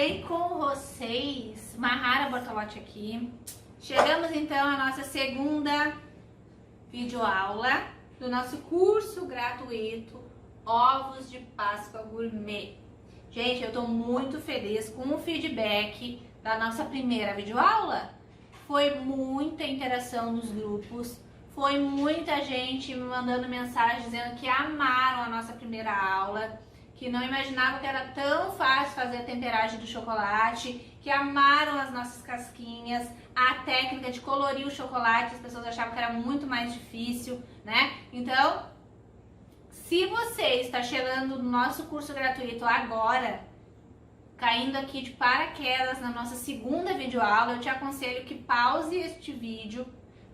bem com vocês? Mahara Bortolotti aqui. Chegamos então à nossa segunda videoaula do nosso curso gratuito Ovos de Páscoa Gourmet. Gente, eu tô muito feliz com o feedback da nossa primeira videoaula. Foi muita interação nos grupos, foi muita gente me mandando mensagem dizendo que amaram a nossa primeira aula, que não imaginavam que era tão fácil fazer a temperagem do chocolate, que amaram as nossas casquinhas, a técnica de colorir o chocolate, as pessoas achavam que era muito mais difícil, né? Então, se você está chegando no nosso curso gratuito agora, caindo aqui de paraquedas na nossa segunda videoaula, eu te aconselho que pause este vídeo,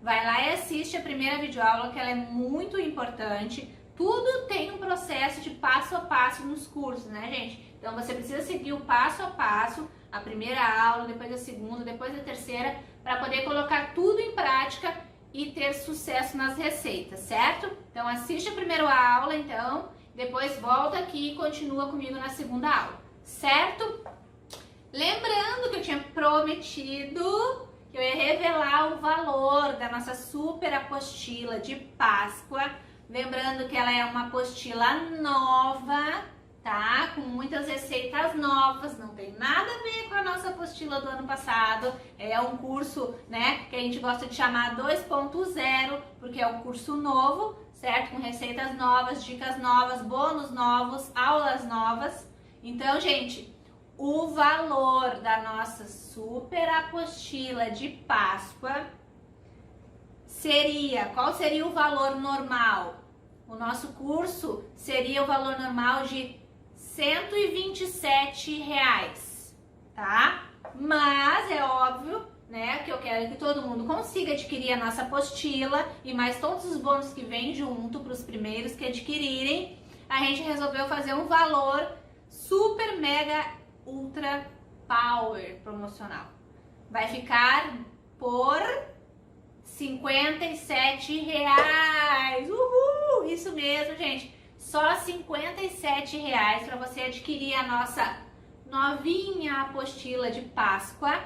vai lá e assiste a primeira videoaula, que ela é muito importante. Tudo tem um processo de passo a passo nos cursos, né, gente? Então você precisa seguir o passo a passo, a primeira aula, depois a segunda, depois a terceira, para poder colocar tudo em prática e ter sucesso nas receitas, certo? Então assiste a primeira aula, então, depois volta aqui e continua comigo na segunda aula, certo? Lembrando que eu tinha prometido que eu ia revelar o valor da nossa super apostila de Páscoa. Lembrando que ela é uma apostila nova, tá? Com muitas receitas novas, não tem nada a ver com a nossa apostila do ano passado. É um curso, né, que a gente gosta de chamar 2.0, porque é um curso novo, certo? Com receitas novas, dicas novas, bônus novos, aulas novas. Então, gente, o valor da nossa super apostila de Páscoa qual seria o valor normal? O nosso curso seria o valor normal de R$ 127, tá? Mas é óbvio, né, que eu quero que todo mundo consiga adquirir a nossa apostila e mais todos os bônus que vêm junto para os primeiros que adquirirem. A gente resolveu fazer um valor super mega ultra power promocional. Vai ficar por R$ 57. Uhul! Isso mesmo, gente. Só R$ 57 para você adquirir a nossa novinha apostila de Páscoa,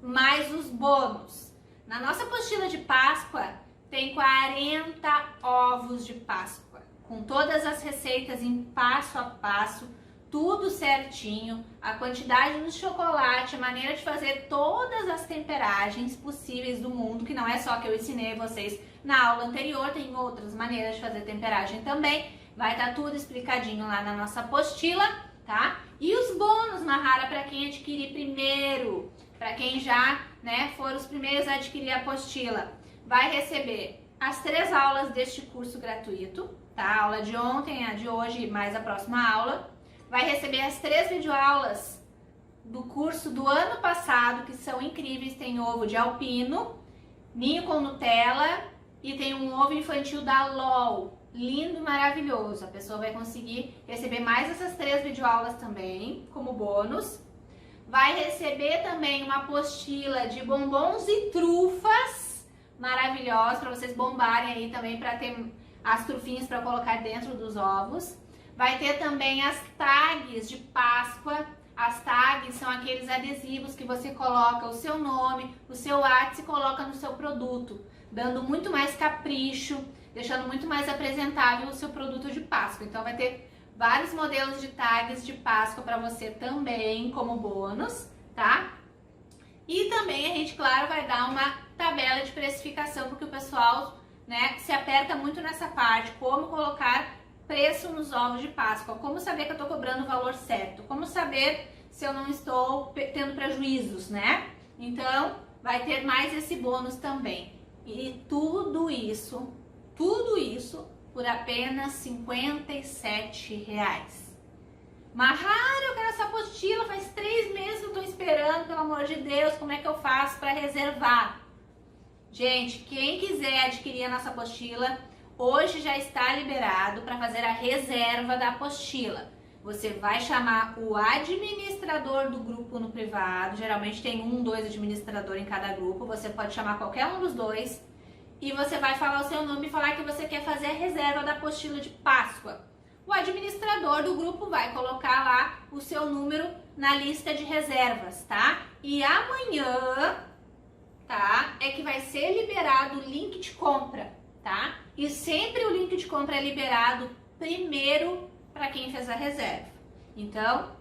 mais os bônus. Na nossa apostila de Páscoa tem 40 ovos de Páscoa, com todas as receitas em passo a passo, tudo certinho, a quantidade do chocolate, a maneira de fazer todas as temperagens possíveis do mundo, que não é só que eu ensinei vocês na aula anterior, tem outras maneiras de fazer temperagem também, vai estar tudo explicadinho lá na nossa apostila, tá? E os bônus, Mahara, para quem adquirir primeiro, para quem já, né, for os primeiros a adquirir a apostila, vai receber as 3 aulas deste curso gratuito, tá? A aula de ontem, a de hoje, mais a próxima aula. Vai receber as 3 videoaulas do curso do ano passado, que são incríveis. Tem ovo de alpino, ninho com Nutella e tem um ovo infantil da LOL. Lindo e maravilhoso. A pessoa vai conseguir receber mais essas 3 videoaulas também, como bônus. Vai receber também uma apostila de bombons e trufas maravilhosos, para vocês bombarem aí também, para ter as trufinhas para colocar dentro dos ovos. Vai ter também as tags de Páscoa. As tags são aqueles adesivos que você coloca o seu nome, o seu WhatsApp e coloca no seu produto, dando muito mais capricho, deixando muito mais apresentável o seu produto de Páscoa. Então vai ter vários modelos de tags de Páscoa para você também, como bônus, tá? E também a gente, claro, vai dar uma tabela de precificação, porque o pessoal, né, se aperta muito nessa parte, como colocar preço nos ovos de Páscoa, como saber que eu estou cobrando o valor certo, como saber se eu não estou tendo prejuízos, né? Então, vai ter mais esse bônus também. E tudo isso por apenas R$ 57. Mahara, eu quero essa apostila, faz 3 meses que eu estou esperando, pelo amor de Deus, como é que eu faço para reservar? Gente, quem quiser adquirir a nossa apostila, hoje já está liberado para fazer a reserva da apostila. Você vai chamar o administrador do grupo no privado, geralmente tem 1, 2 administradores em cada grupo, você pode chamar qualquer um dos 2, e você vai falar o seu nome e falar que você quer fazer a reserva da apostila de Páscoa. O administrador do grupo vai colocar lá o seu número na lista de reservas, tá? E amanhã, tá, é que vai ser liberado o link de compra, tá? E sempre o link de compra é liberado primeiro para quem fez a reserva. Então,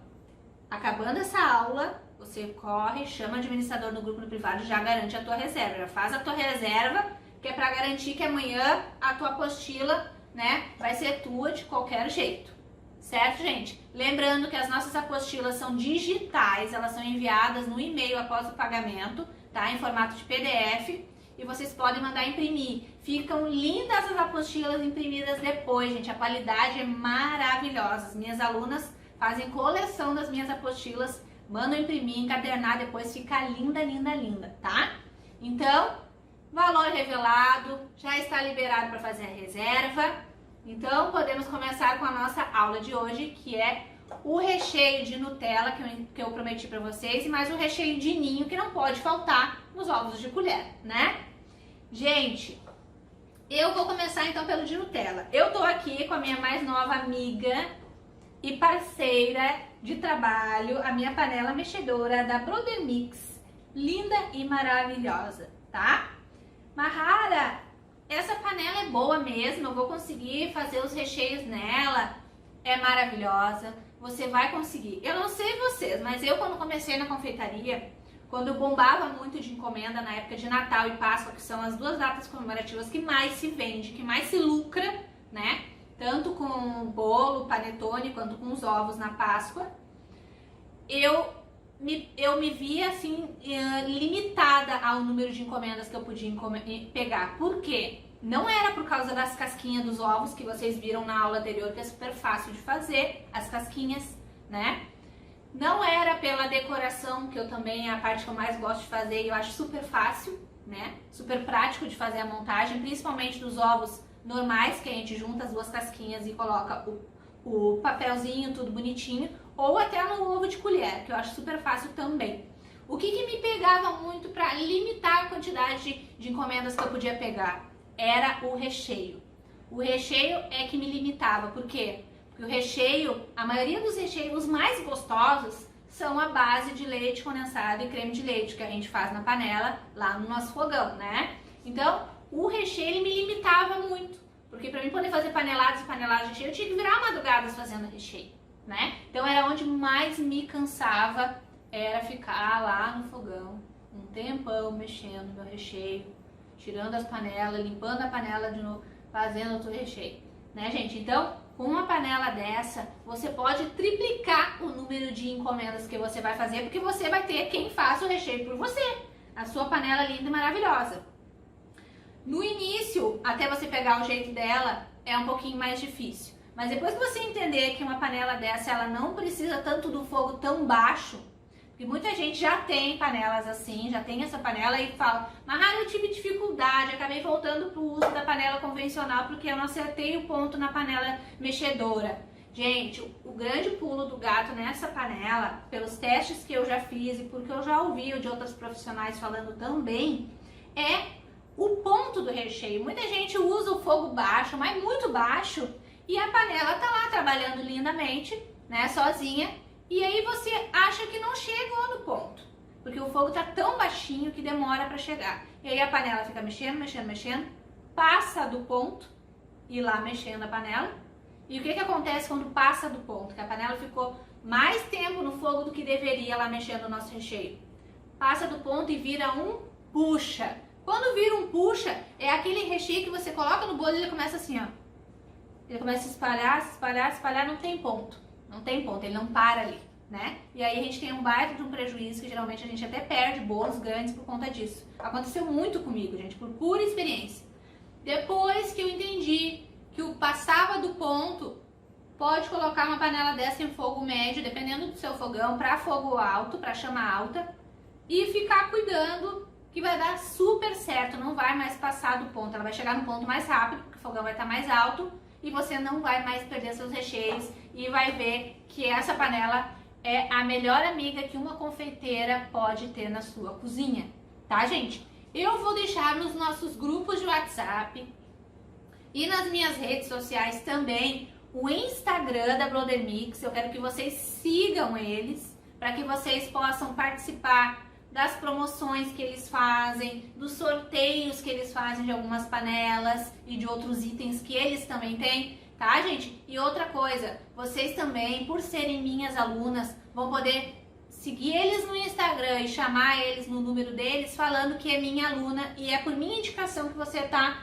acabando essa aula, você corre, chama o administrador no grupo no privado e já garante a tua reserva. Já faz a tua reserva, que é para garantir que amanhã a tua apostila, né, vai ser tua de qualquer jeito. Certo, gente? Lembrando que as nossas apostilas são digitais, elas são enviadas no e-mail após o pagamento, tá? Em formato de PDF, e vocês podem mandar imprimir. Ficam lindas as apostilas imprimidas depois, gente. A qualidade é maravilhosa. As minhas alunas fazem coleção das minhas apostilas, mandam imprimir, encadernar, depois fica linda, linda, linda, tá? Então, valor revelado, já está liberado para fazer a reserva. Então, podemos começar com a nossa aula de hoje, que é o recheio de Nutella, que eu prometi para vocês, e mais o recheio de ninho, que não pode faltar nos ovos de colher, né? Gente, eu vou começar então pelo de Nutella. Eu tô aqui com a minha mais nova amiga e parceira de trabalho, a minha panela mexedora da Brother Mix, linda e maravilhosa, tá? Mahara, essa panela é boa mesmo, eu vou conseguir fazer os recheios nela, é maravilhosa, você vai conseguir. Eu não sei vocês, mas eu quando comecei na confeitaria, quando eu bombava muito de encomenda na época de Natal e Páscoa, que são as duas datas comemorativas que mais se vende, que mais se lucra, né? Tanto com o bolo, panetone, quanto com os ovos na Páscoa, eu me via assim, limitada ao número de encomendas que eu podia pegar. Por quê? Não era por causa das casquinhas dos ovos que vocês viram na aula anterior, que é super fácil de fazer, as casquinhas, né? Não era pela decoração, que eu também é a parte que eu mais gosto de fazer e eu acho super fácil, né? Super prático de fazer a montagem, principalmente dos ovos normais, que a gente junta as duas casquinhas e coloca o papelzinho, tudo bonitinho, ou até no ovo de colher, que eu acho super fácil também. O que me pegava muito para limitar a quantidade de encomendas que eu podia pegar? Era o recheio. O recheio é que me limitava. Por quê? Porque o recheio, a maioria dos recheios mais gostosos são a base de leite condensado e creme de leite, que a gente faz na panela lá no nosso fogão, né? Então, o recheio ele me limitava muito. Porque para mim poder fazer paneladas e paneladas de recheio, eu tinha que virar madrugadas fazendo recheio, né? Então era onde mais me cansava, era ficar lá no fogão um tempão mexendo no meu recheio, tirando as panelas, limpando a panela de novo, fazendo outro recheio, né, gente? Então, com uma panela dessa, você pode triplicar o número de encomendas que você vai fazer, porque você vai ter quem faça o recheio por você, a sua panela linda e maravilhosa. No início, até você pegar o jeito dela, é um pouquinho mais difícil. Mas depois que você entender que uma panela dessa, ela não precisa tanto do fogo tão baixo, porque muita gente já tem panelas assim, já tem essa panela e fala, mas eu tive dificuldade, acabei voltando pro uso da panela convencional porque eu não acertei o ponto na panela mexedora. Gente, o grande pulo do gato nessa panela, pelos testes que eu já fiz e porque eu já ouvi de outros profissionais falando também, é o ponto do recheio. Muita gente usa o fogo baixo, mas muito baixo, e a panela tá lá trabalhando lindamente, né, sozinha, e aí você acha que não chegou no ponto, porque o fogo tá tão baixinho que demora para chegar. E aí a panela fica mexendo, mexendo, mexendo, passa do ponto, e lá mexendo a panela. E o que acontece quando passa do ponto? Que a panela ficou mais tempo no fogo do que deveria lá mexendo o nosso recheio. Passa do ponto e vira um puxa. Quando vira um puxa, é aquele recheio que você coloca no bolo e ele começa assim, ó. Ele começa a espalhar, se espalhar, se espalhar, não tem ponto. Não tem ponto, ele não para ali, né? E aí a gente tem um baita de um prejuízo que geralmente a gente até perde bolos grandes por conta disso. Aconteceu muito comigo, gente, por pura experiência. Depois que eu entendi que o passava do ponto, pode colocar uma panela dessa em fogo médio, dependendo do seu fogão, para fogo alto, para chama alta, e ficar cuidando que vai dar super certo, não vai mais passar do ponto, ela vai chegar no ponto mais rápido, porque o fogão vai estar mais alto e você não vai mais perder seus recheios e vai ver que essa panela é a melhor amiga que uma confeiteira pode ter na sua cozinha, tá, gente? Eu vou deixar nos nossos grupos de WhatsApp e nas minhas redes sociais também o Instagram da Brother Mix, eu quero que vocês sigam eles, para que vocês possam participar das promoções que eles fazem, dos sorteios que eles fazem de algumas panelas e de outros itens que eles também têm, tá, gente? E outra coisa, vocês também, por serem minhas alunas, vão poder seguir eles no Instagram e chamar eles no número deles falando que é minha aluna e é por minha indicação que você está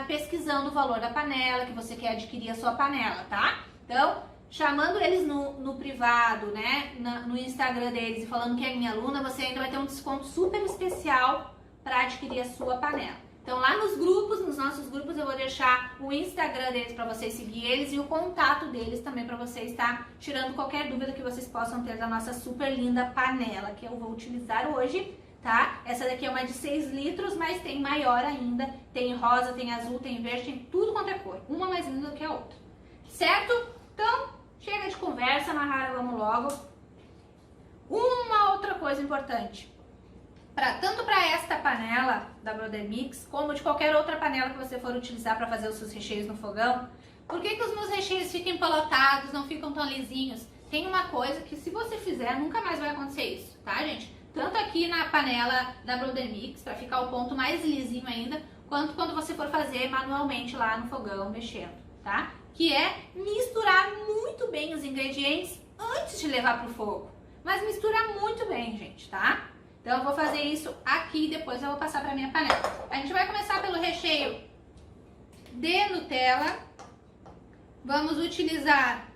pesquisando o valor da panela, que você quer adquirir a sua panela, tá? Então, chamando eles no privado, né, no Instagram deles e falando que é minha aluna, você ainda vai ter um desconto super especial para adquirir a sua panela. Então, lá nos grupos, nos nossos grupos, eu vou deixar o Instagram deles para vocês seguir eles e o contato deles também para vocês estar tirando qualquer dúvida que vocês possam ter da nossa super linda panela que eu vou utilizar hoje, tá? Essa daqui é uma de 6 litros, mas tem maior ainda, tem rosa, tem azul, tem verde, tem tudo quanto é cor, uma mais linda do que a outra, certo? Então, chega de conversa, Mahara, vamos logo. Uma outra coisa importante. Tanto para esta panela da Brother Mix, como de qualquer outra panela que você for utilizar para fazer os seus recheios no fogão, por que os meus recheios ficam empalotados, não ficam tão lisinhos? Tem uma coisa que se você fizer, nunca mais vai acontecer isso, tá, gente? Tanto aqui na panela da Brother Mix, para ficar o ponto mais lisinho ainda, quanto quando você for fazer manualmente lá no fogão, mexendo, tá? Que é misturar muito bem os ingredientes antes de levar pro fogo. Mas misturar muito bem, gente, tá? Então eu vou fazer isso aqui e depois eu vou passar para minha panela. A gente vai começar pelo recheio de Nutella. Vamos utilizar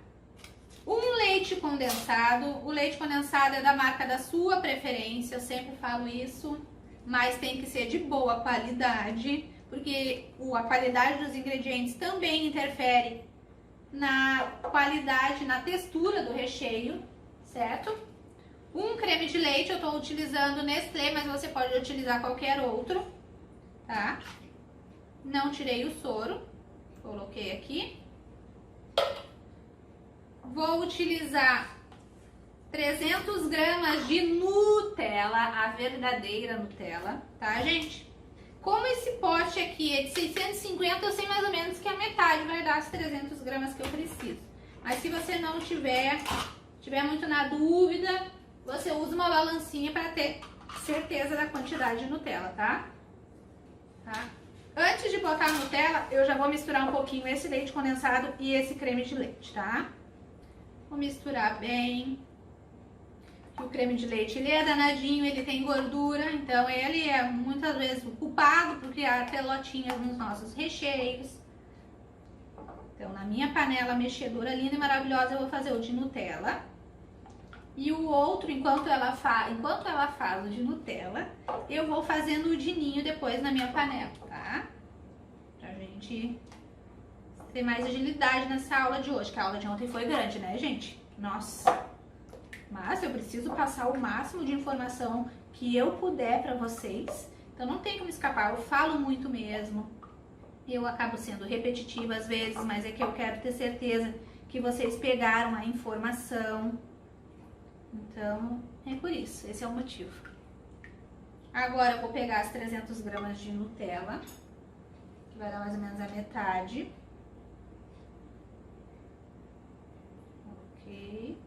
um leite condensado. O leite condensado é da marca da sua preferência, eu sempre falo isso, mas tem que ser de boa qualidade, porque a qualidade dos ingredientes também interfere na qualidade, na textura do recheio, certo? Um creme de leite, eu estou utilizando Nestlé, mas você pode utilizar qualquer outro, tá? Não tirei o soro, coloquei aqui. Vou utilizar 300 gramas de Nutella, a verdadeira Nutella, tá, gente? Como esse pote aqui é de 650, eu sei mais ou menos que a metade vai dar as 300 gramas que eu preciso. Mas se você não tiver muito na dúvida, você usa uma balancinha para ter certeza da quantidade de Nutella, tá? Antes de botar a Nutella, eu já vou misturar um pouquinho esse leite condensado e esse creme de leite, tá? Vou misturar bem. O creme de leite, ele é danadinho, ele tem gordura, então ele é muitas vezes o culpado por criar pelotinhas nos nossos recheios. Então, na minha panela mexedora linda e maravilhosa, eu vou fazer o de Nutella. E o outro, enquanto ela faz o de Nutella, eu vou fazendo o de ninho depois na minha panela, tá? Pra gente ter mais agilidade nessa aula de hoje, que a aula de ontem foi grande, né, gente? Nossa! Mas eu preciso passar o máximo de informação que eu puder pra vocês. Então não tem como escapar, eu falo muito mesmo. Eu acabo sendo repetitiva às vezes, mas é que eu quero ter certeza que vocês pegaram a informação. Então, é por isso, esse é o motivo. Agora eu vou pegar as 300 gramas de Nutella, que vai dar mais ou menos a metade. Ok.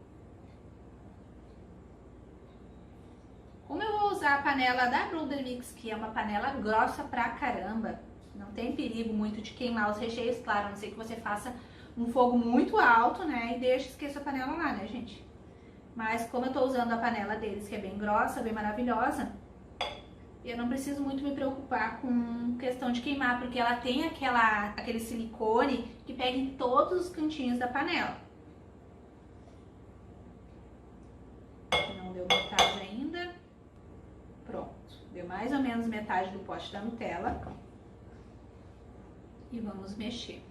Como eu vou usar a panela da Brother Mix, que é uma panela grossa pra caramba, não tem perigo muito de queimar os recheios, claro, a não ser que você faça um fogo muito alto, né, e esqueça a panela lá, né, gente? Mas como eu tô usando a panela deles, que é bem grossa, bem maravilhosa, eu não preciso muito me preocupar com questão de queimar, porque ela tem aquele silicone que pega em todos os cantinhos da panela. Não deu metade ainda. Pronto, deu mais ou menos metade do pote da Nutella. E vamos mexer.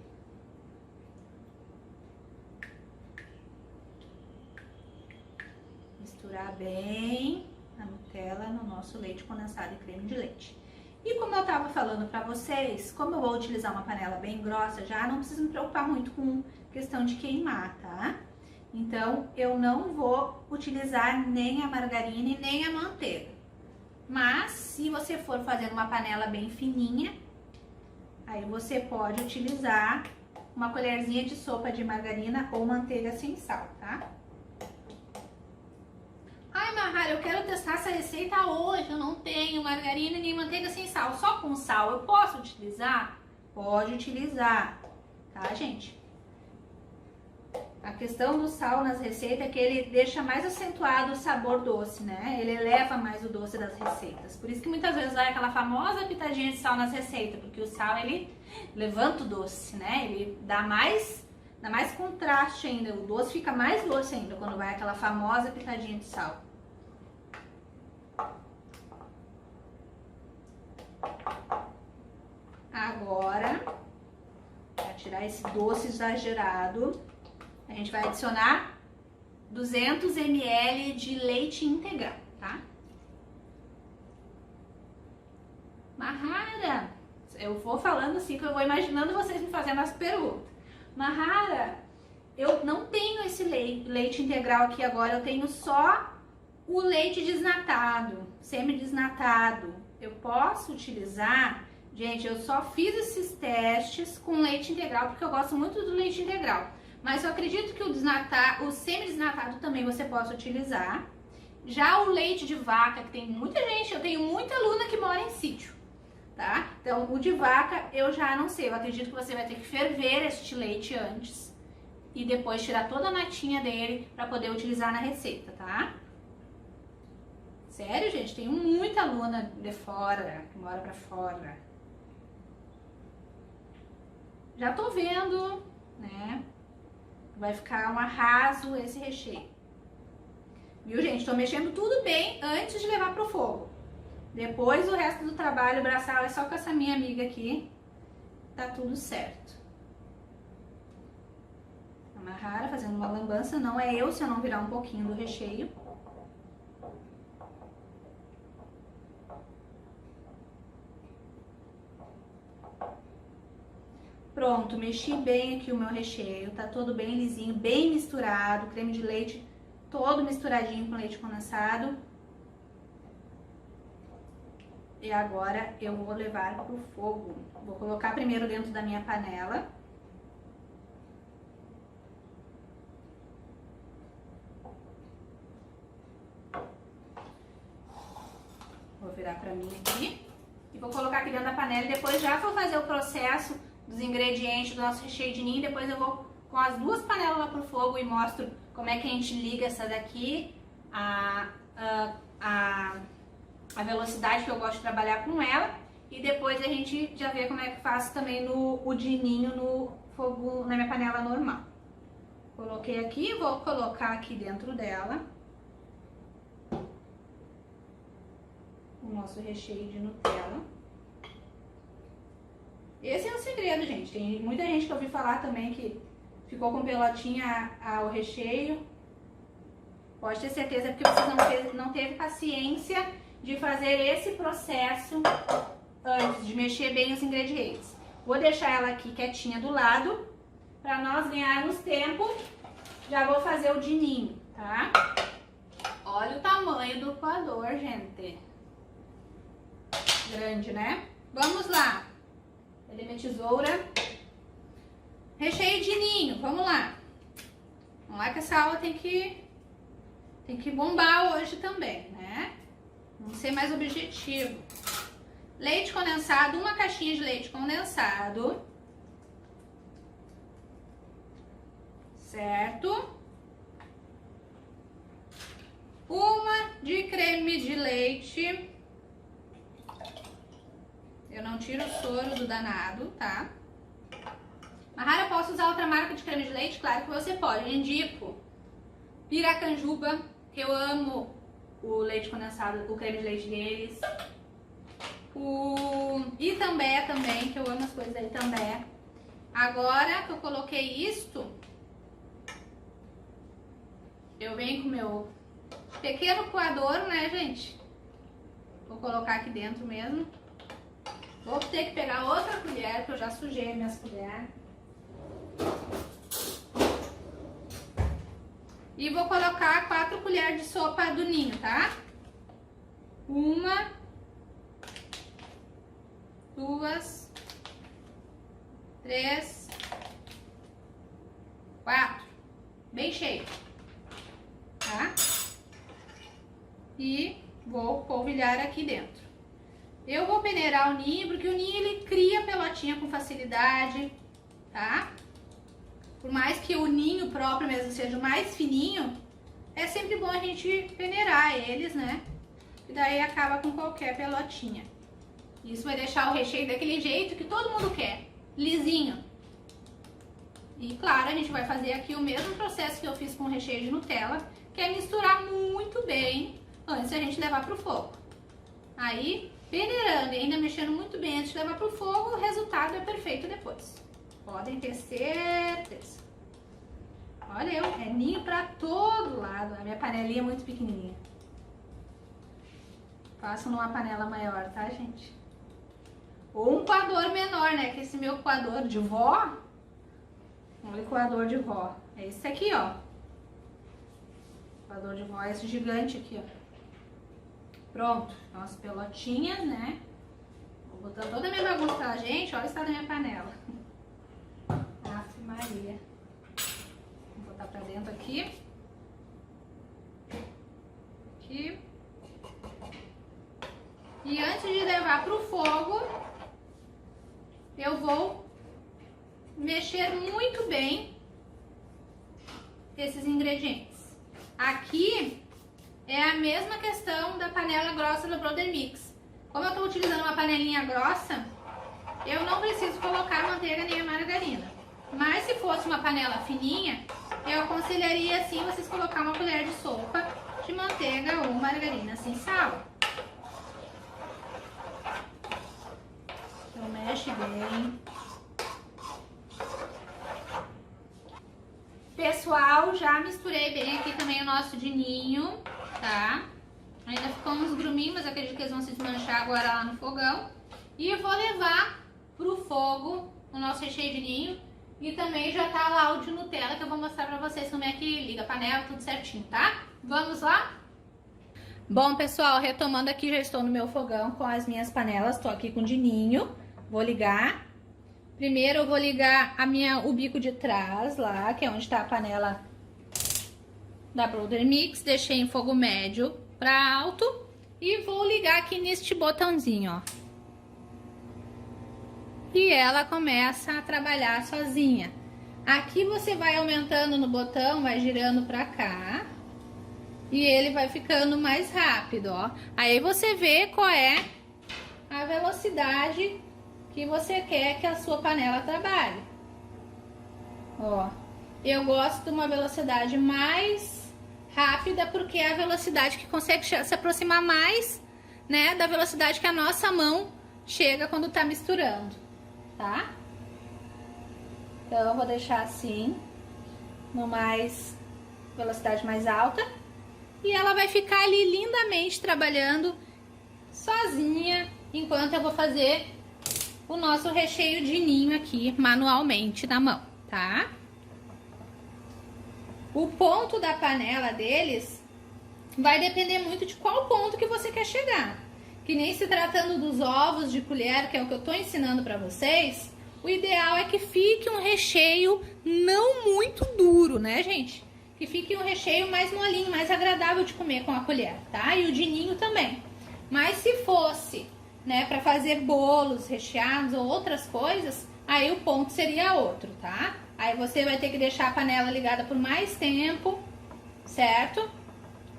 Misturar bem a Nutella no nosso leite condensado e creme de leite. E como eu tava falando pra vocês, como eu vou utilizar uma panela bem grossa já, não preciso me preocupar muito com questão de queimar, tá? Então, eu não vou utilizar nem a margarina e nem a manteiga. Mas, se você for fazer uma panela bem fininha, aí você pode utilizar uma colherzinha de sopa de margarina ou manteiga sem sal, tá? Mahara, eu quero testar essa receita hoje, eu não tenho margarina nem manteiga sem sal, só com sal, eu posso utilizar? Pode utilizar, tá, gente? A questão do sal nas receitas é que ele deixa mais acentuado o sabor doce, né? Ele eleva mais o doce das receitas. Por isso que muitas vezes vai aquela famosa pitadinha de sal nas receitas, porque o sal, ele levanta o doce, né? Ele dá mais contraste ainda, o doce fica mais doce ainda quando vai aquela famosa pitadinha de sal. Agora, para tirar esse doce exagerado, a gente vai adicionar 200 ml de leite integral, tá? Mahara, eu vou falando assim que eu vou imaginando vocês me fazendo as perguntas. Mahara, eu não tenho esse leite integral aqui agora, eu tenho só o leite desnatado, semi-desnatado. Eu posso utilizar? Gente, eu só fiz esses testes com leite integral porque eu gosto muito do leite integral. Mas eu acredito que o semi-desnatado também você possa utilizar. Já o leite de vaca, que tem muita gente, eu tenho muita aluna que mora em sítio, tá? Então, o de vaca eu já não sei, eu acredito que você vai ter que ferver este leite antes e depois tirar toda a natinha dele para poder utilizar na receita, tá? Sério, gente, tenho muita aluna de fora, que mora pra fora. Já tô vendo, né? Vai ficar um arraso esse recheio. Viu, gente? Tô mexendo tudo bem antes de levar pro fogo. Depois o resto do trabalho braçal é só com essa minha amiga aqui. Tá tudo certo. A Mahara fazendo uma lambança. Não é eu se eu não virar um pouquinho do recheio. Pronto, mexi bem aqui o meu recheio, tá todo bem lisinho, bem misturado, creme de leite todo misturadinho com leite condensado. E agora eu vou levar pro fogo. Vou colocar primeiro dentro da minha panela. Vou virar pra mim aqui. E vou colocar aqui dentro da panela e depois já vou fazer o processo dos ingredientes do nosso recheio de ninho. Depois eu vou com as duas panelas lá pro fogo e mostro como é que a gente liga essa daqui, a velocidade que eu gosto de trabalhar com ela. E depois a gente já vê como é que faço também o de ninho no fogo, na minha panela normal. Coloquei aqui, vou colocar aqui dentro dela o nosso recheio de Nutella. Esse é o segredo, gente. Tem muita gente que eu ouvi falar também que ficou com pelotinha o recheio. Pode ter certeza porque você não teve paciência de fazer esse processo antes de mexer bem os ingredientes. Vou deixar ela aqui quietinha do lado para nós ganharmos tempo. Já vou fazer o de ninho, tá? Olha o tamanho do coador, gente. Grande, né? Vamos lá. Cadê minha tesoura? Recheio de ninho, vamos lá. Vamos lá que essa aula tem que bombar hoje também, né? Vamos ser mais objetivo. Leite condensado, uma caixinha de leite condensado. Certo? Uma de creme de leite. Eu não tiro o soro do danado, tá? Mahara, posso usar outra marca de creme de leite? Claro que você pode. Eu indico Piracanjuba, que eu amo o leite condensado, o creme de leite deles. O Itambé também, que eu amo as coisas da Itambé. Agora que eu coloquei isto, eu venho com o meu pequeno coador, né, gente? Vou colocar aqui dentro mesmo. Vou ter que pegar outra colher, porque eu já sujei minhas colheres. E vou colocar 4 colheres de sopa do ninho, tá? 1, 2, 3, 4. Bem cheio, tá? e vou polvilhar aqui dentro. Eu vou peneirar o ninho, porque o ninho ele cria pelotinha com facilidade, tá? Por mais que o ninho próprio mesmo seja o mais fininho, é sempre bom a gente peneirar eles, né? E daí acaba com qualquer pelotinha. Isso vai deixar o recheio daquele jeito que todo mundo quer, lisinho. E claro, a gente vai fazer aqui o mesmo processo que eu fiz com o recheio de Nutella, que é misturar muito bem antes da gente levar pro fogo. Aí, peneirando e ainda mexendo muito bem antes de levar pro fogo, o resultado é perfeito depois. Podem ter certeza. Olha eu, é ninho pra todo lado. A minha panelinha é muito pequenininha. Faço numa panela maior, tá, gente? Ou um coador menor, né? Que esse meu coador de vó... Olha o coador de vó. É esse aqui, ó. O coador de vó é esse gigante aqui, ó. Pronto. Então, as pelotinhas, né? Vou botando toda a minha bagunça pra gente. Olha o estado da minha panela. Aff, Maria. Vou botar pra dentro aqui. Aqui. E antes de levar pro fogo, eu vou mexer muito bem esses ingredientes. Aqui é a mesma questão da panela grossa do Brother Mix. Como eu estou utilizando uma panelinha grossa, eu não preciso colocar manteiga nem a margarina. Mas se fosse uma panela fininha, eu aconselharia assim vocês colocar uma colher de sopa de manteiga ou margarina sem sal. Então mexe bem. Pessoal, já misturei bem aqui também o nosso de ninho, tá? Ainda ficou uns gruminhos, mas acredito que eles vão se desmanchar agora lá no fogão. E eu vou levar pro fogo o nosso recheio de ninho. E também já tá lá o de Nutella, que eu vou mostrar pra vocês como é que liga a panela, tudo certinho, tá? Vamos lá? Bom, pessoal, retomando aqui, já estou no meu fogão com as minhas panelas. Tô aqui com o de ninho. Vou ligar. Primeiro eu vou ligar o bico de trás lá, que é onde tá a panela da Brother Mix. Deixei em fogo médio para alto. E vou ligar aqui neste botãozinho, ó. E ela começa a trabalhar sozinha. Aqui você vai aumentando no botão, vai girando pra cá. E ele vai ficando mais rápido, ó. Aí você vê qual é a velocidade que você quer que a sua panela trabalhe. Ó, eu gosto de uma velocidade mais rápida, porque é a velocidade que consegue se aproximar mais, né, da velocidade que a nossa mão chega quando tá misturando, tá? Então eu vou deixar assim, no velocidade mais alta, e ela vai ficar ali lindamente trabalhando sozinha, enquanto eu vou fazer o nosso recheio de ninho aqui manualmente na mão, tá? O ponto da panela deles vai depender muito de qual ponto que você quer chegar. Que nem se tratando dos ovos de colher, que é o que eu tô ensinando pra vocês, o ideal é que fique um recheio não muito duro, né, gente? Que fique um recheio mais molinho, mais agradável de comer com a colher, tá? E o de ninho também. Mas se fosse, né, para fazer bolos recheados ou outras coisas, aí o ponto seria outro, tá? Aí você vai ter que deixar a panela ligada por mais tempo, certo?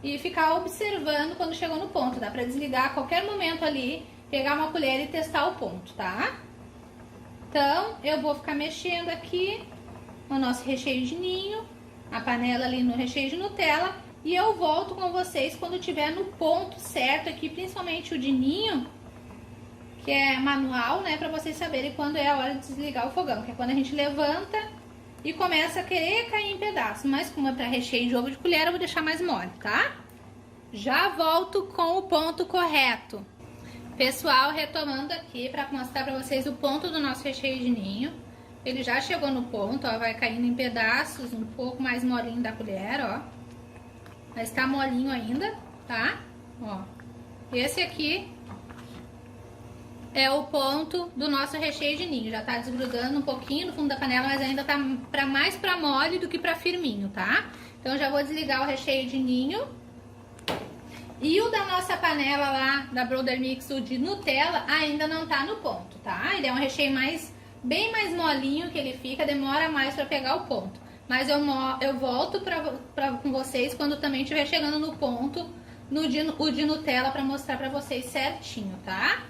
E ficar observando quando chegou no ponto. Dá para desligar a qualquer momento ali, pegar uma colher e testar o ponto, tá? Então, eu vou ficar mexendo aqui no nosso recheio de ninho, a panela ali no recheio de Nutella, e eu volto com vocês quando tiver no ponto certo aqui, principalmente o de ninho, que é manual, né, pra vocês saberem quando é a hora de desligar o fogão, que é quando a gente levanta e começa a querer cair em pedaços. Mas como é pra recheio de ovo de colher, eu vou deixar mais mole, tá? Já volto com o ponto correto. Pessoal, retomando aqui pra mostrar pra vocês o ponto do nosso recheio de ninho. Ele já chegou no ponto, ó, vai caindo em pedaços, um pouco mais molinho da colher, ó. Mas tá molinho ainda, tá? Ó, esse aqui é o ponto do nosso recheio de ninho. Já tá desgrudando um pouquinho no fundo da panela, mas ainda tá mais pra mole do que pra firminho, tá? Então já vou desligar o recheio de ninho. E o da nossa panela lá, da Brother Mix, o de Nutella, ainda não tá no ponto, tá? Ele é um recheio bem mais molinho que ele fica, demora mais pra pegar o ponto. Mas eu volto com vocês quando também estiver chegando no ponto, o de Nutella, pra mostrar pra vocês certinho, tá?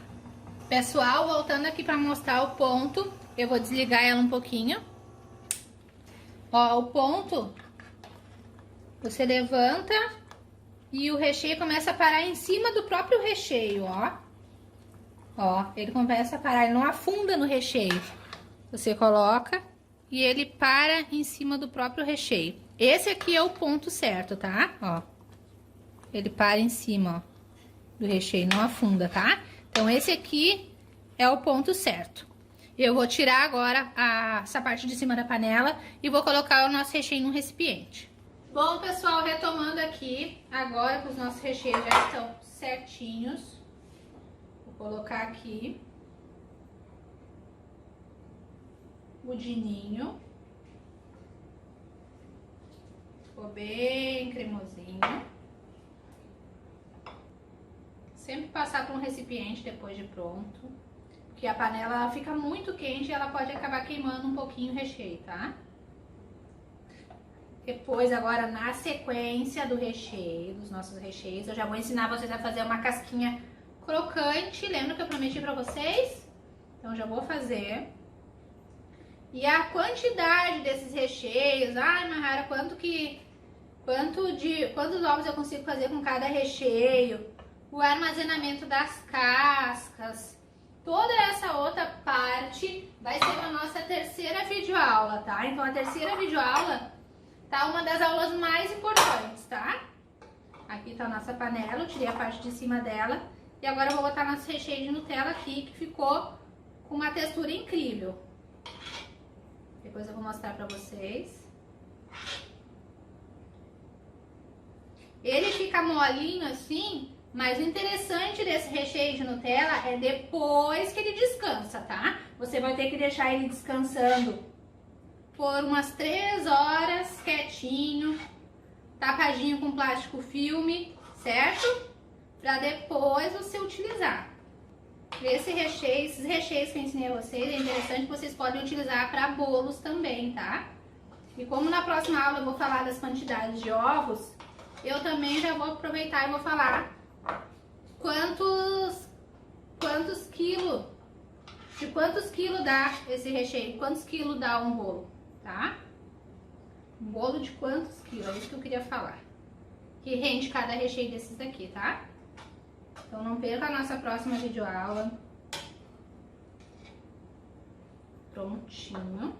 Pessoal, voltando aqui pra mostrar o ponto, eu vou desligar ela um pouquinho. Ó, o ponto, você levanta e o recheio começa a parar em cima do próprio recheio, ó. Ó, ele começa a parar, ele não afunda no recheio. Você coloca e ele para em cima do próprio recheio. Esse aqui é o ponto certo, tá? Ó, ele para em cima, ó, do recheio, não afunda, tá? Então, esse aqui é o ponto certo. Eu vou tirar agora essa parte de cima da panela e vou colocar o nosso recheio num recipiente. Bom, pessoal, retomando aqui, agora que os nossos recheios já estão certinhos, vou colocar aqui o dininho. Ficou bem cremosinho. Sempre passar por um recipiente depois de pronto, porque a panela ela fica muito quente e ela pode acabar queimando um pouquinho o recheio, tá? Depois, agora, na sequência do recheio, dos nossos recheios, eu já vou ensinar vocês a fazer uma casquinha crocante. Lembra que eu prometi pra vocês? Então, já vou fazer. E a quantidade desses recheios... Ai, Mahara, quantos ovos eu consigo fazer com cada recheio? O armazenamento das cascas... Toda essa outra parte vai ser a nossa terceira videoaula, tá? Então, a terceira videoaula tá uma das aulas mais importantes, tá? Aqui tá a nossa panela, eu tirei a parte de cima dela. E agora eu vou botar nosso recheio de Nutella aqui, que ficou com uma textura incrível. Depois eu vou mostrar pra vocês. Ele fica molinho assim, mas o interessante desse recheio de Nutella é depois que ele descansa, tá? Você vai ter que deixar ele descansando por umas 3 horas, quietinho, tapadinho com plástico filme, certo? Pra depois você utilizar. Esses recheios que eu ensinei a vocês, é interessante que vocês podem utilizar para bolos também, tá? E como na próxima aula eu vou falar das quantidades de ovos, eu também já vou aproveitar e vou falar de quantos quilos dá esse recheio, quantos quilos dá um bolo, tá? Um bolo de quantos quilos, é isso que eu queria falar. Que rende cada recheio desses daqui, tá? Então não perca a nossa próxima videoaula. Prontinho.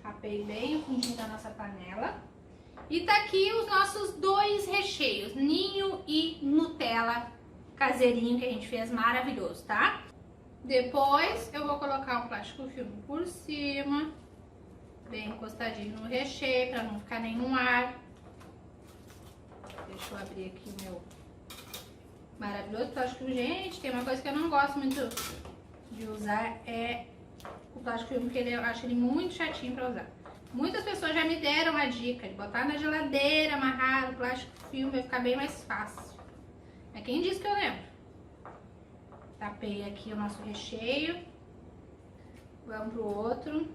Rapei bem o fundinho da nossa panela. E tá aqui os nossos 2 recheios, ninho e Nutella caseirinho que a gente fez, maravilhoso, tá? Depois eu vou colocar um plástico filme por cima, bem encostadinho no recheio, pra não ficar nenhum ar. Deixa eu abrir aqui o meu maravilhoso plástico filme. Gente, tem uma coisa que eu não gosto muito de usar, é o plástico filme, porque eu acho ele muito chatinho pra usar. Muitas pessoas já me deram a dica de botar na geladeira, amarrar o plástico filme, vai ficar bem mais fácil. É quem disse que eu lembro. Tapei aqui o nosso recheio. Vamos pro outro.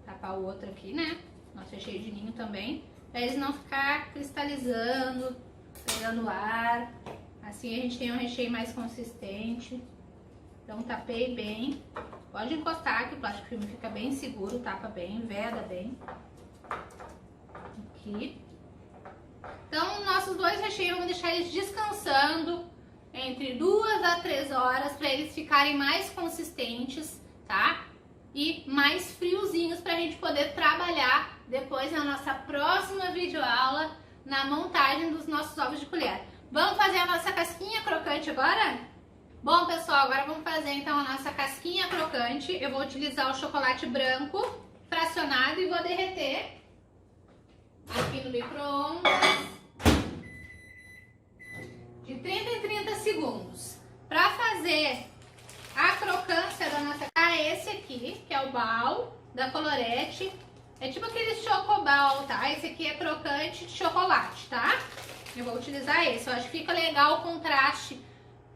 Tapar o outro aqui, né? Nosso recheio de ninho também. Pra eles não ficar cristalizando, pegando ar. Assim a gente tem um recheio mais consistente. Então tapei bem. Pode encostar que o plástico filme fica bem seguro, tapa bem, veda bem. Aqui. Então, nossos 2 recheios, vamos deixar eles descansando entre 2 a 3 horas para eles ficarem mais consistentes, tá? E mais friozinhos pra gente poder trabalhar depois na nossa próxima videoaula na montagem dos nossos ovos de colher. Vamos fazer a nossa casquinha crocante agora? Bom, pessoal, agora vamos fazer então a nossa casquinha crocante. Eu vou utilizar o chocolate branco fracionado e vou derreter aqui no micro-ondas de 30 em 30 segundos. Para fazer a crocância da nossa casquinha, esse aqui, que é o bal da Colorete. É tipo aquele chocobal, tá? Esse aqui é crocante de chocolate, tá? eu vou utilizar esse. Eu acho que fica legal o contraste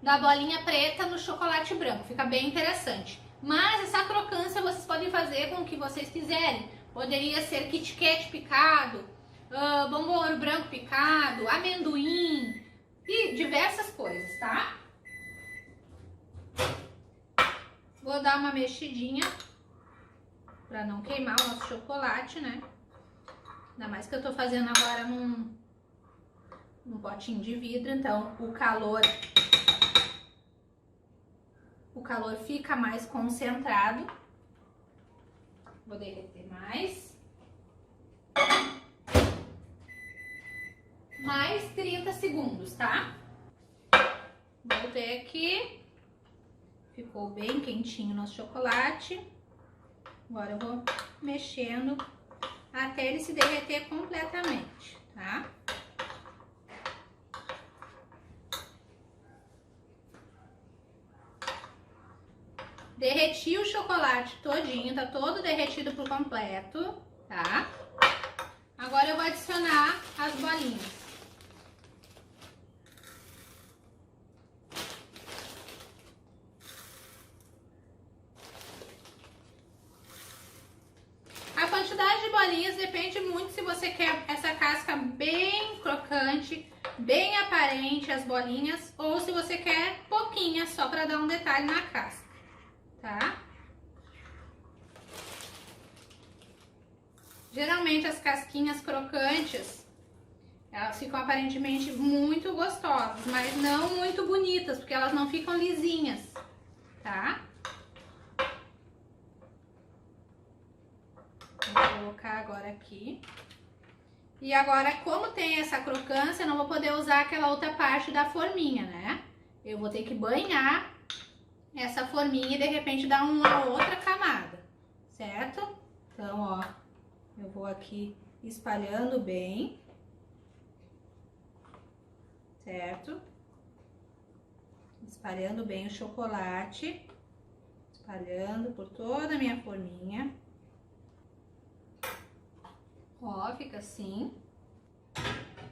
da bolinha preta no chocolate branco, fica bem interessante. Mas essa crocância vocês podem fazer com o que vocês quiserem. Poderia ser Kit Kat picado, bombom ouro branco picado, amendoim e diversas coisas, tá? Vou dar uma mexidinha para não queimar o nosso chocolate, né? Ainda mais que eu tô fazendo agora num potinho de vidro, então o calor fica mais concentrado. Vou derreter mais. Mais 30 segundos, tá? Voltei aqui. Ficou bem quentinho o nosso chocolate. Agora eu vou mexendo até ele se derreter completamente, tá? Derreti o chocolate todinho, tá todo derretido por completo, tá? Agora eu vou adicionar as bolinhas. A quantidade de bolinhas depende muito se você quer essa casca bem crocante, bem aparente as bolinhas, ou se você quer pouquinha só para dar um detalhe na casca, tá? Geralmente as casquinhas crocantes, elas ficam aparentemente muito gostosas, mas não muito bonitas, porque elas não ficam lisinhas, tá? Vou colocar agora aqui. E agora, como tem essa crocância, eu não vou poder usar aquela outra parte da forminha, né? Eu vou ter que banhar essa forminha e de repente dar uma outra camada, certo? Então, ó, eu vou aqui espalhando bem, certo? Espalhando bem o chocolate, espalhando por toda a minha forminha. Ó, fica assim.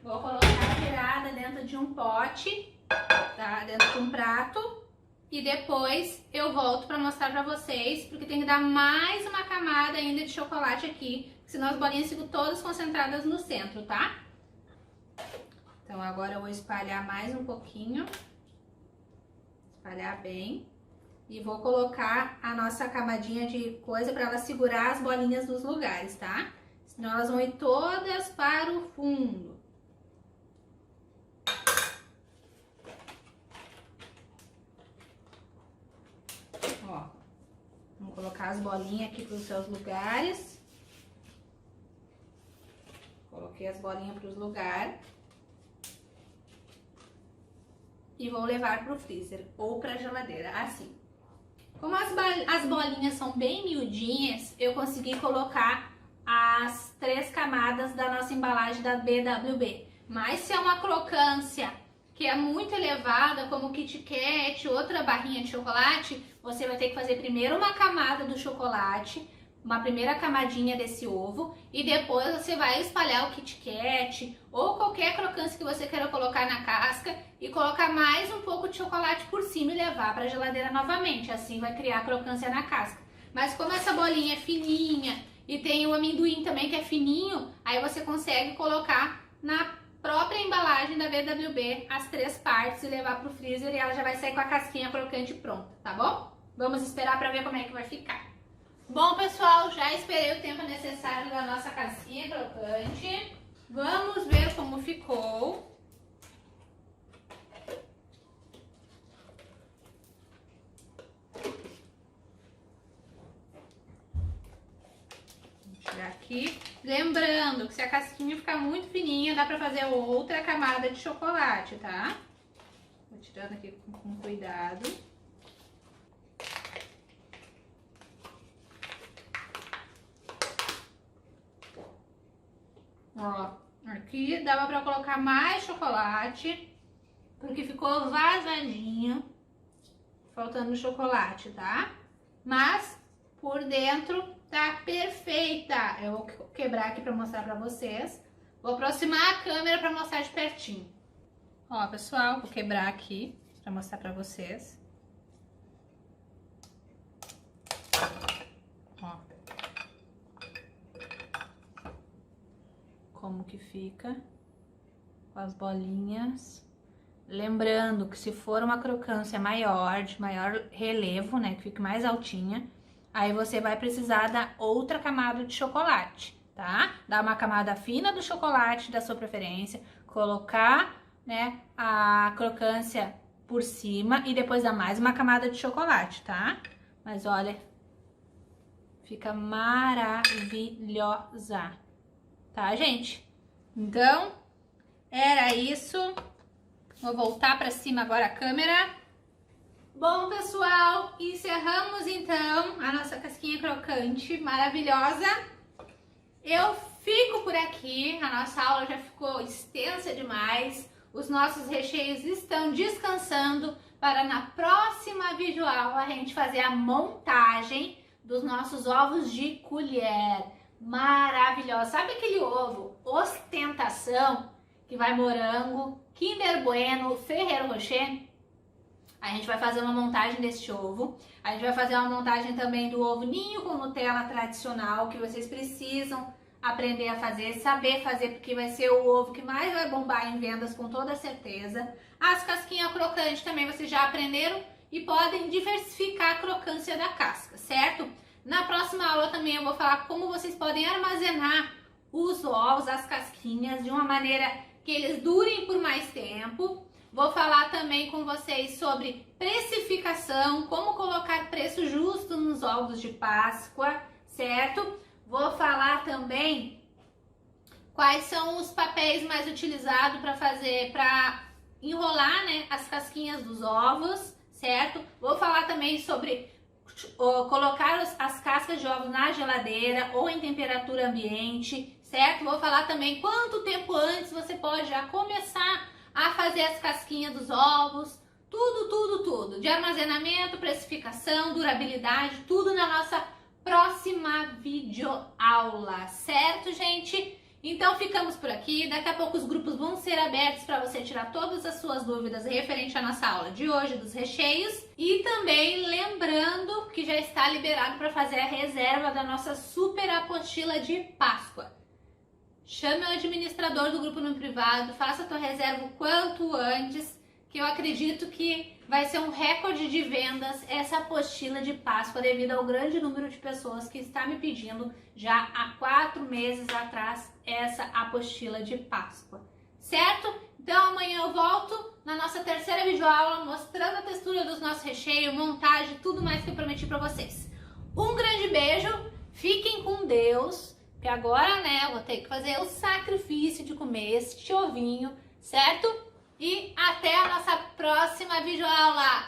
Vou colocar virada dentro de um pote, tá? Dentro de um prato. E depois eu volto pra mostrar pra vocês, porque tem que dar mais uma camada ainda de chocolate aqui, senão as bolinhas ficam todas concentradas no centro, tá? Então agora eu vou espalhar mais um pouquinho. Espalhar bem. E vou colocar a nossa camadinha de coisa pra ela segurar as bolinhas nos lugares, tá? Senão elas vão ir todas para o fundo. Ó, vamos colocar as bolinhas aqui para os seus lugares. Coloquei as bolinhas para os lugares. E vou levar para o freezer ou para a geladeira, assim. Como as bolinhas são bem miudinhas, eu consegui colocar as 3 camadas da nossa embalagem da BWB. Mas se é uma crocância que é muito elevada, como Kit Kat, outra barrinha de chocolate, você vai ter que fazer primeiro uma camada do chocolate, uma primeira camadinha desse ovo, e depois você vai espalhar o Kit Kat ou qualquer crocância que você queira colocar na casca e colocar mais um pouco de chocolate por cima e levar para a geladeira novamente. Assim vai criar crocância na casca. Mas como essa bolinha é fininha e tem o amendoim também que é fininho, aí você consegue colocar na própria embalagem da BWB as 3 partes e levar pro freezer e ela já vai sair com a casquinha crocante pronta, tá bom? Vamos esperar pra ver como é que vai ficar. Bom, pessoal, já esperei o tempo necessário da nossa casquinha crocante. Vamos ver como ficou. Aqui, lembrando que se a casquinha ficar muito fininha, dá pra fazer outra camada de chocolate, tá? Vou tirando aqui com cuidado. Ó, aqui dava pra colocar mais chocolate, porque ficou vazadinho, faltando chocolate, tá? Mas por dentro tá perfeita. Eu vou quebrar aqui pra mostrar pra vocês. Vou aproximar a câmera pra mostrar de pertinho. Ó, pessoal, vou quebrar aqui pra mostrar pra vocês. Ó. Como que fica com as bolinhas. Lembrando que se for uma crocância maior, de maior relevo, né, que fique mais altinha, aí você vai precisar da outra camada de chocolate, tá? Dar uma camada fina do chocolate da sua preferência, colocar, né, a crocância por cima e depois dar mais uma camada de chocolate, tá? Mas olha, fica maravilhosa, tá, gente? Então, era isso. Vou voltar para cima agora a câmera. Bom, pessoal, encerramos então a nossa casquinha crocante maravilhosa. Eu fico por aqui, a nossa aula já ficou extensa demais. Os nossos recheios estão descansando para na próxima videoaula a gente fazer a montagem dos nossos ovos de colher. Maravilhosa! Sabe aquele ovo ostentação que vai morango, Kinder Bueno, Ferrero Rocher? A gente vai fazer uma montagem deste ovo. A gente vai fazer uma montagem também do ovo ninho com Nutella tradicional, que vocês precisam aprender a fazer, saber fazer, porque vai ser o ovo que mais vai bombar em vendas com toda certeza. As casquinhas crocantes também vocês já aprenderam e podem diversificar a crocância da casca, certo? Na próxima aula também eu vou falar como vocês podem armazenar os ovos, as casquinhas, de uma maneira que eles durem por mais tempo. Vou falar também com vocês sobre precificação, como colocar preço justo nos ovos de Páscoa, certo? Vou falar também quais são os papéis mais utilizados para enrolar, né, as casquinhas dos ovos, certo? Vou falar também sobre colocar as cascas de ovos na geladeira ou em temperatura ambiente, certo? Vou falar também quanto tempo antes você pode já começar a fazer as casquinhas dos ovos, tudo, de armazenamento, precificação, durabilidade, tudo na nossa próxima videoaula, certo, gente? Então ficamos por aqui, daqui a pouco os grupos vão ser abertos para você tirar todas as suas dúvidas referente à nossa aula de hoje, dos recheios, e também lembrando que já está liberado para fazer a reserva da nossa super apostila de Páscoa. Chame o administrador do grupo no privado, faça a tua reserva o quanto antes, que eu acredito que vai ser um recorde de vendas essa apostila de Páscoa devido ao grande número de pessoas que está me pedindo já há 4 meses atrás essa apostila de Páscoa, certo? Então amanhã eu volto na nossa terceira videoaula mostrando a textura dos nossos recheios, montagem, tudo mais que eu prometi para vocês. Um grande beijo, fiquem com Deus, que agora, né, eu vou ter que fazer o sacrifício de comer este ovinho, certo? E até a nossa próxima videoaula!